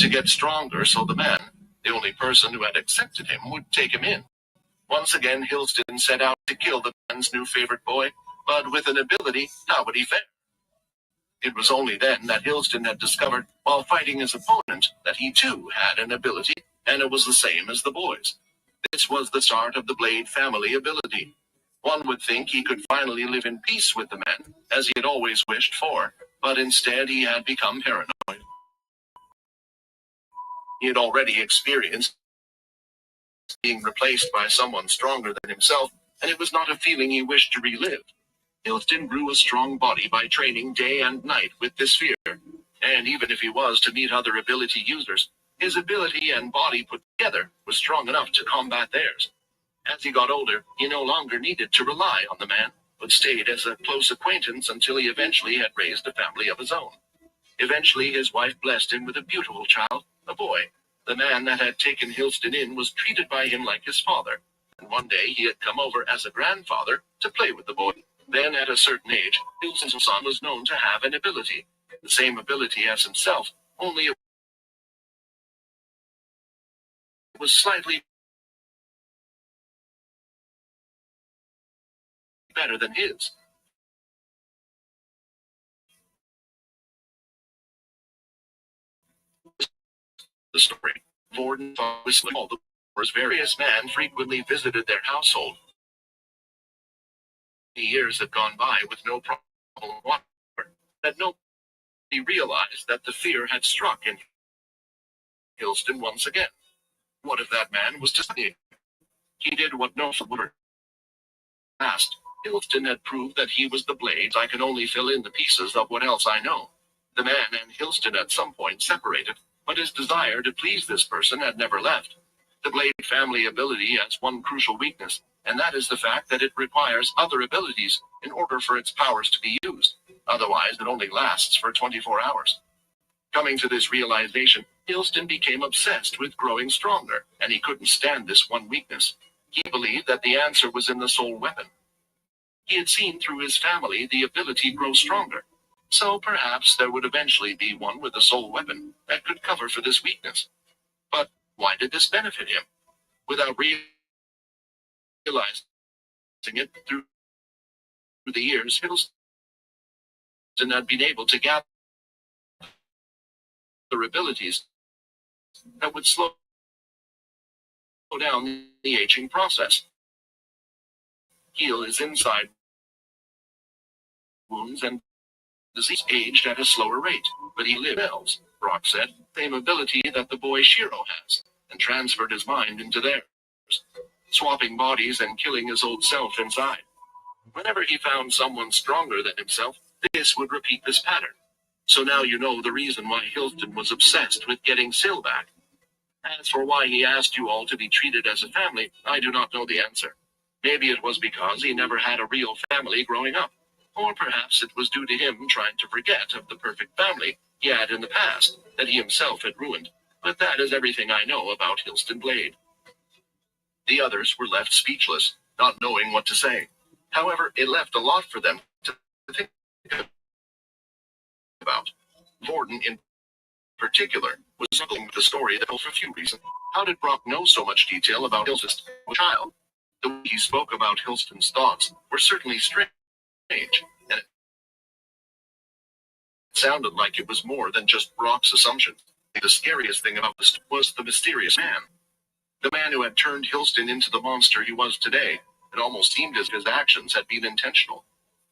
to get stronger so the man, the only person who had accepted him, would take him in. Once again, Hilston set out to kill the man's new favorite boy, but with an ability, how would he fare? It was only then that Hilston had discovered, while fighting his opponent, that he too had an ability, and it was the same as the boy's. This was the start of the Blade family ability. One would think he could finally live in peace with the man, as he had always wished for, but instead he had become paranoid. He had already experienced being replaced by someone stronger than himself, and it was not a feeling he wished to relive. Hilston grew a strong body by training day and night with this fear, and even if he was to meet other ability users, his ability and body put together was strong enough to combat theirs. As he got older, he no longer needed to rely on the man, but stayed as a close acquaintance until he eventually had raised a family of his own. Eventually, his wife blessed him with a beautiful child, a boy. The man that had taken Hilston in was treated by him like his father, and one day he had come over as a grandfather to play with the boy. Then, at a certain age, Hilston's son was known to have an ability, the same ability as himself, only it was slightly better than his. The story. Vorden thought whistling all the various men frequently visited their household. Years had gone by with no problem whatsoever, that nobody realized that the fear had struck in Hilston once again. What if that man was to see? He did what no one would have asked. Hilston had proved that he was the Blade. I can only fill in the pieces of what else I know. The man and Hilston at some point separated, but his desire to please this person had never left. The Blade family ability has one crucial weakness, and that is the fact that it requires other abilities in order for its powers to be used. Otherwise, it only lasts for 24 hours. Coming to this realization, Hilston became obsessed with growing stronger, and he couldn't stand this one weakness. He believed that the answer was in the soul weapon. He had seen through his family the ability grow stronger. So perhaps there would eventually be one with a soul weapon that could cover for this weakness. But why did this benefit him? Without realizing it through the years, Hilston had been able to gather abilities that would slow down the aging process, heal his inside wounds and disease. Aged at a slower rate, but he lives, Brock said, same ability that the boy Shiro has, and transferred his mind into theirs, swapping bodies and killing his old self inside. Whenever he found someone stronger than himself, this would repeat this pattern. So now you know the reason why Hilston was obsessed with getting Syl back. As for why he asked you all to be treated as a family, I do not know the answer. Maybe it was because he never had a real family growing up. Or perhaps it was due to him trying to forget of the perfect family he had in the past that he himself had ruined. But that is everything I know about Hilston Blade. The others were left speechless, not knowing what to say. However, it left a lot for them to think about. Vorden, in particular, was struggling with the story for a few reasons. How did Brock know so much detail about Hilston's child? The way he spoke about Hilston's thoughts were certainly strange, and it sounded like it was more than just Brock's assumption. The scariest thing about this was the mysterious man. The man who had turned Hilston into the monster he was today. It almost seemed as if his actions had been intentional.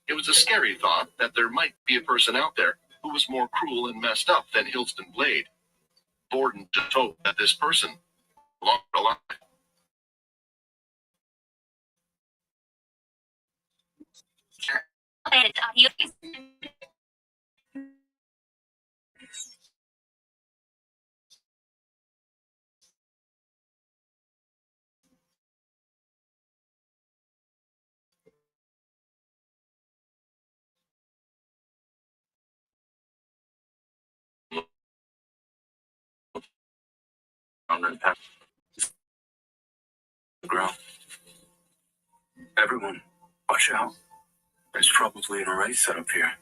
It was a scary thought that there might be a person out there who was more cruel and messed up than Hilston Blade. Vorden just hoped that this person belonged alive. On the ground. Everyone, watch out. There's probably an array set up here.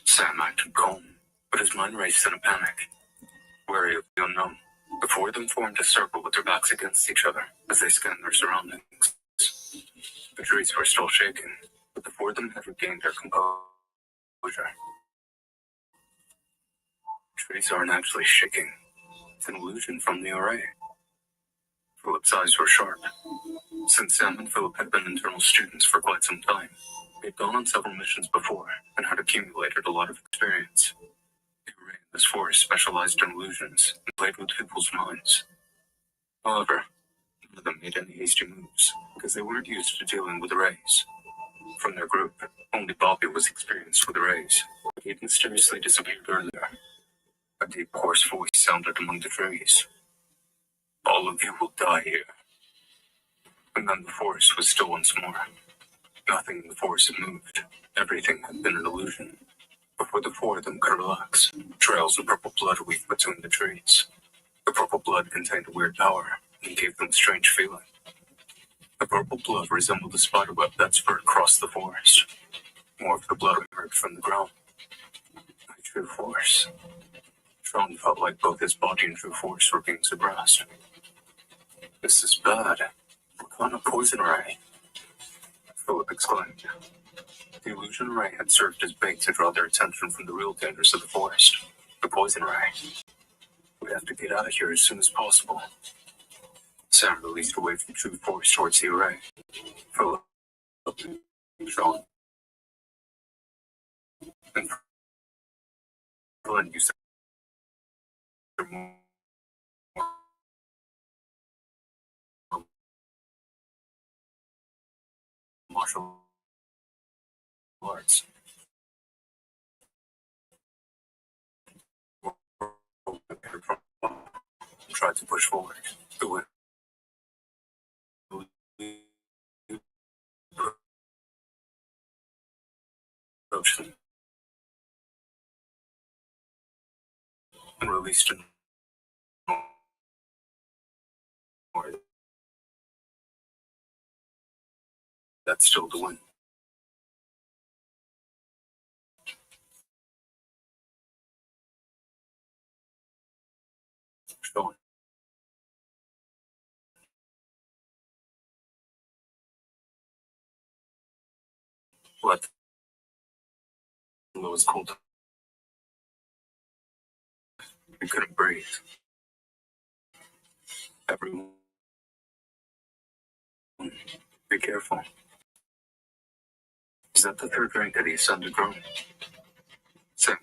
Sam acted calm, but his mind raced in a panic. them formed a circle with their backs against each other as they scanned their surroundings. The trees were still shaking, but the four of them had regained their composure. Trees aren't actually shaking. It's an illusion from the array. Philip's eyes were sharp. Since Sam and Philip had been internal students for quite some time, they'd gone on several missions before and had accumulated a lot of experience. The array in this forest specialized in illusions and played with people's minds. However, none of them made any hasty moves because they weren't used to dealing with arrays. From their group, only Bobby was experienced with arrays. He had mysteriously disappeared earlier. A deep, hoarse voice sounded among the trees. All of you will die here. And then the forest was still once more. Nothing in the forest had moved. Everything had been an illusion. Before the four of them could relax, trails of purple blood weaved between the trees. The purple blood contained a weird power and gave them a strange feeling. The purple blood resembled a spiderweb that spread across the forest. More of the blood emerged from the ground. A true force. Sean felt like both his body and true force were being suppressed. This is bad. We're on a poison ray, Philip exclaimed. The illusion ray had served as bait to draw their attention from the real dangers of the forest, the poison ray. We have to get out of here as soon as possible. Sam released a wave from true force towards the array. Philip, Sean, and Flynn used their martial arts. Tried to push forward. The wind approached them and released an noise that stilled the wind. Sean, let the low was cold. He couldn't breathe. Everyone, be careful. Is that the third drink that he sent to grow? Sam.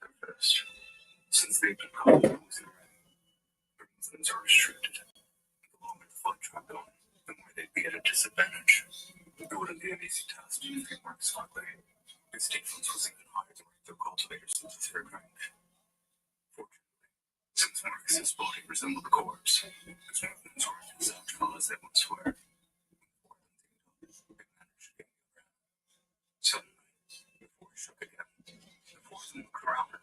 At first, since they've been caught in poison already, their movements are restricted. The longer the flight tracked on, the more they'd be at a disadvantage. It wouldn't be an easy task to defeat Marcus Hartley. His defense was even higher than their cultivators of the third rank. Fortunately, since Marcus's body resembled a corpse, his movements weren't as agile as they once were. They managed to get the ground. Suddenly, the force shook again. The force moved around her.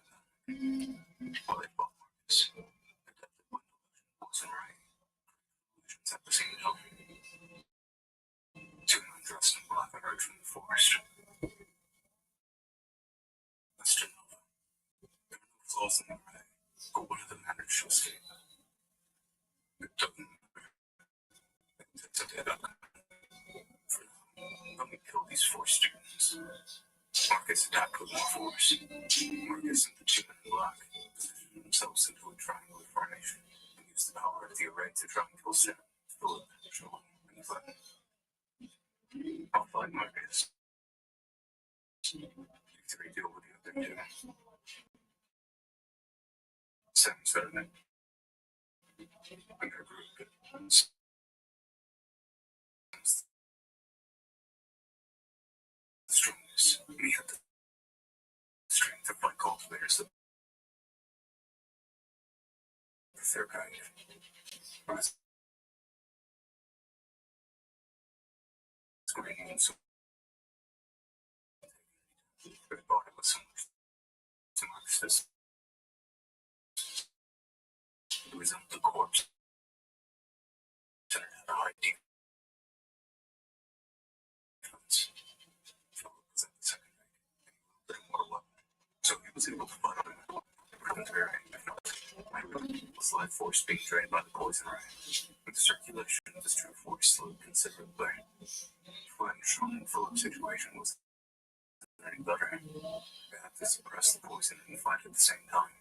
While they fought Marcus, the deadly wind illusion was in rain. Illusions at the same time. Two men dressed in black emerged from the forest. Mr. Nova, there were no flaws in the array, but one of them managed to escape. It doesn't matter. It's a dead outcome. For now, let me kill these four students. Marcus attacked with more force. Marcus and the two men in black positioned themselves into a triangular formation and used the power of the array to try and kill Sam, Philip, Sean, and Glenn. I'll fight Marcus. You three deal with the other two. Sam said it. And their group is the strongest. We had the strength to fight cultivators of their kind. I was screaming and so their body was similar to Marcus's. It resembled a corpse. And it had a high defense. Philip was at the second rank, and he wielded a mortal weapon, so he was able to fight on it. Was life force being drained by the poison ray. With the circulation of his true force slowed considerably. When Sean and Philip's situation was any better, they had to suppress the poison and fight at the same time.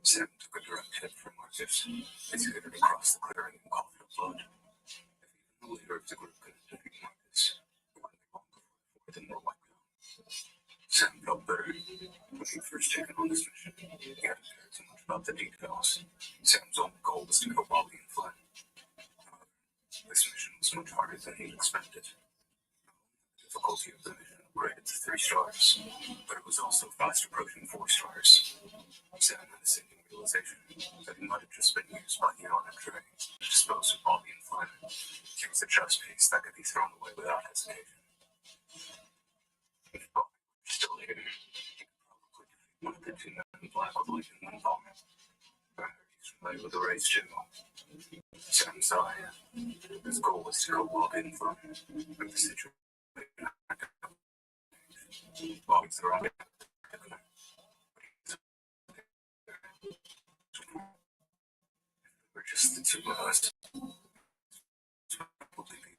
Sam took a direct hit from Marcus. He skittered across the clearing and coughed up blood. If even the leader of the group couldn't defeat Marcus, it wouldn't be long before the four of them were wiped out. Sam felt bitter. When he'd first taken on this mission, he hadn't cared too much about the details. Sam's only goal was to kill Bobby and Flynn. However, this mission was much harder than he'd expected. The difficulty of the mission upgraded to 3 stars, but it was also fast approaching 4 stars. Sam had a sinking realization that he might have just been used by the honor tray to dispose of Bobby and Flynn. He was a chess piece that could be thrown away without hesitation. If Bobby were still here, he could probably defeat one of the 2 men in black with like one bomb. I heard he's familiar with the race too. Sam sighed. His goal was to kill Bobby and Flynn. But the situation Bobby's the wrong we're just the 2 of us. Probably be a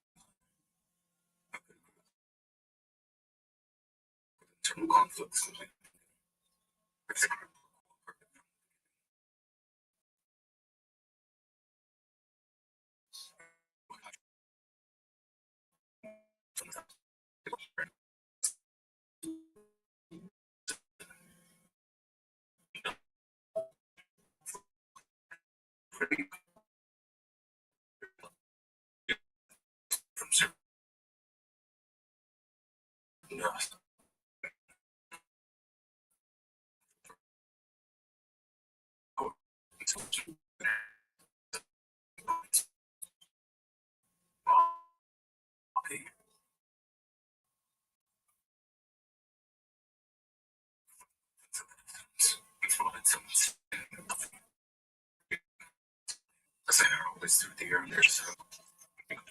good group. With internal conflicts and if the group were perfect from that, they were pretty from certain dust. As an arrow was through the air near so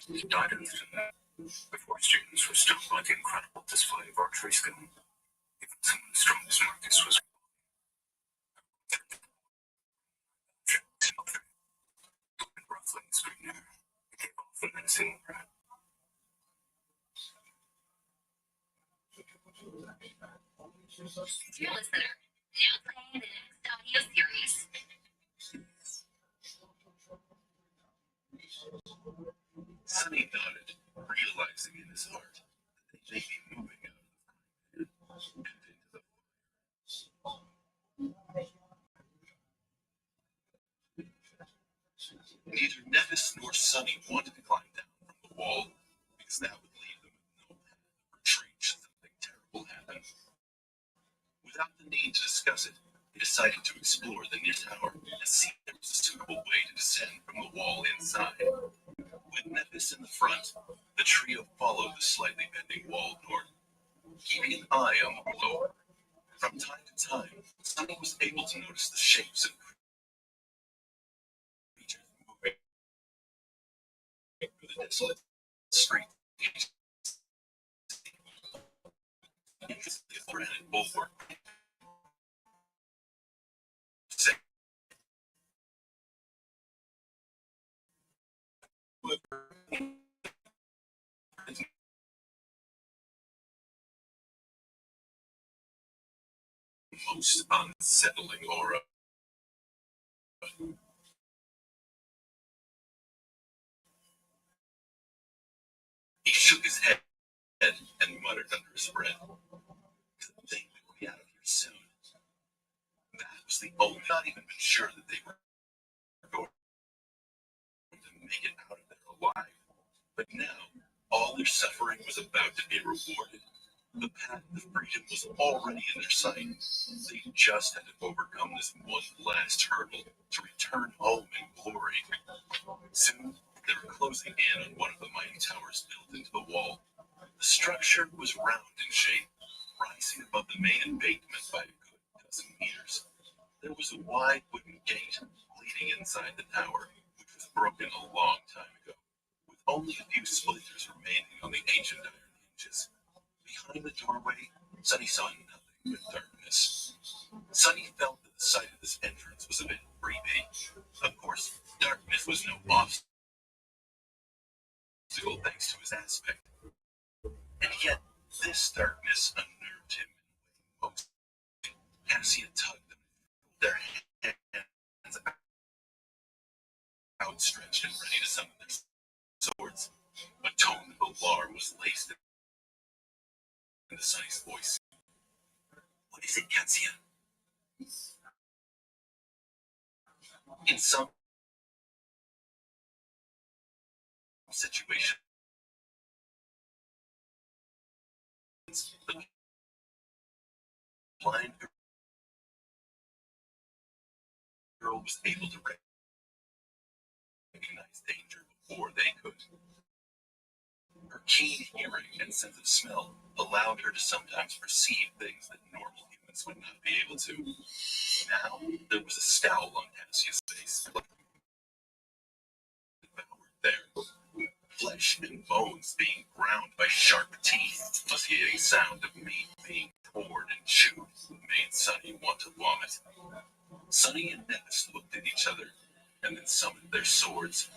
he died instantly. The 4 students were stunned by the incredible display of archery skill. Even someone as strong as Marcus was ruffling his green hair. It gave off a menacing aura. Dear listener, now playing the next audio series. Sunny nodded, realizing in his heart that they may be moving out of the Neither Nevis nor Sunny wanted to climb down from the wall, because that would leave them with no path of retreat should something terrible happen. Without the need to discuss it, they decided to explore the near tower and see if there was a suitable way to descend from the wall inside. With Nevis in the front, the trio followed the slightly bending wall north, keeping an eye on the below. From time to time, Sunny was able to notice the shapes of creatures moving through the desolate street. The granite bulwark. Most unsettling aura. He shook his head and muttered under his breath, "Good thing we will be out of here soon." That was the only. Not even been sure that they were going to make it out of there alive. But now, all their suffering was about to be rewarded. The path of freedom was already in their sight. They just had to overcome this one last hurdle to return home in glory. Soon, they were closing in on one of the mighty towers built into the wall. The structure was round in shape, rising above the main embankment by a good dozen meters. There was a wide wooden gate leading inside the tower, which was broken a long time ago, with only a few splinters remaining on the ancient iron hinges. Behind the doorway, Sunny saw nothing but darkness. Sunny felt that the sight of this entrance was a bit creepy. Of course, darkness was no obstacle thanks to his aspect. And yet, this darkness unnerved him in a way most. Cassia tugged them, their hands outstretched and ready to summon their swords. A tone of alarm was laced in the Sunny's voice. "What is it, Cassia?" In some situations, the blind girl was able to recognize danger before they could. Her keen hearing and sense of smell allowed her to sometimes perceive things that normal humans would not be able to. Now, there was a scowl on Cassia's face, like devoured there. Flesh and bones being ground by sharp teeth, plus the sound of meat being poured and chewed made Sunny want to vomit. Sunny and Nevis looked at each other and then summoned their swords.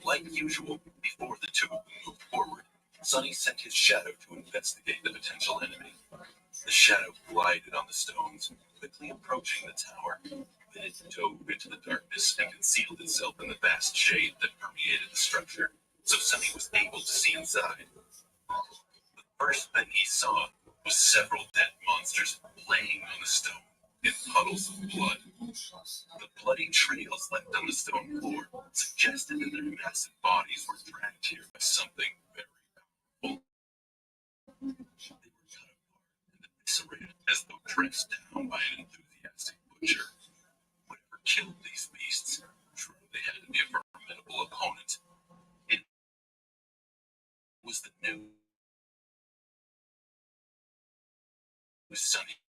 Like usual, before the two moved forward, Sunny sent his shadow to investigate the potential enemy. The shadow glided on the stones, quickly approaching the tower. Then it dove into the darkness and concealed itself in the vast shade that permeated the structure, so Sunny was able to see inside. The first thing he saw was several dead monsters laying on the stone in puddles of blood. The bloody trails left on the stone floor suggested that their massive bodies were dragged here by something very powerful. They were cut apart and eviscerated as though dressed down by an enthusiastic butcher. Whatever killed these beasts, true, they had to be a formidable opponent. It was the new Sunny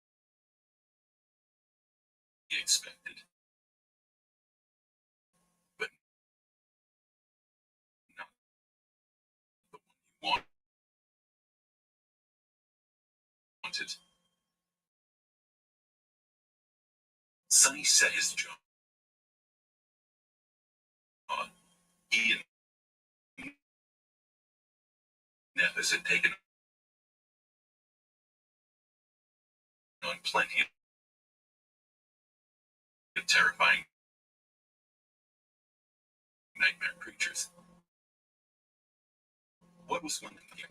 he expected, but not the one he wanted. Sunny set his jaw. He and Nevis had taken on plenty of terrifying nightmare creatures. What was one thing?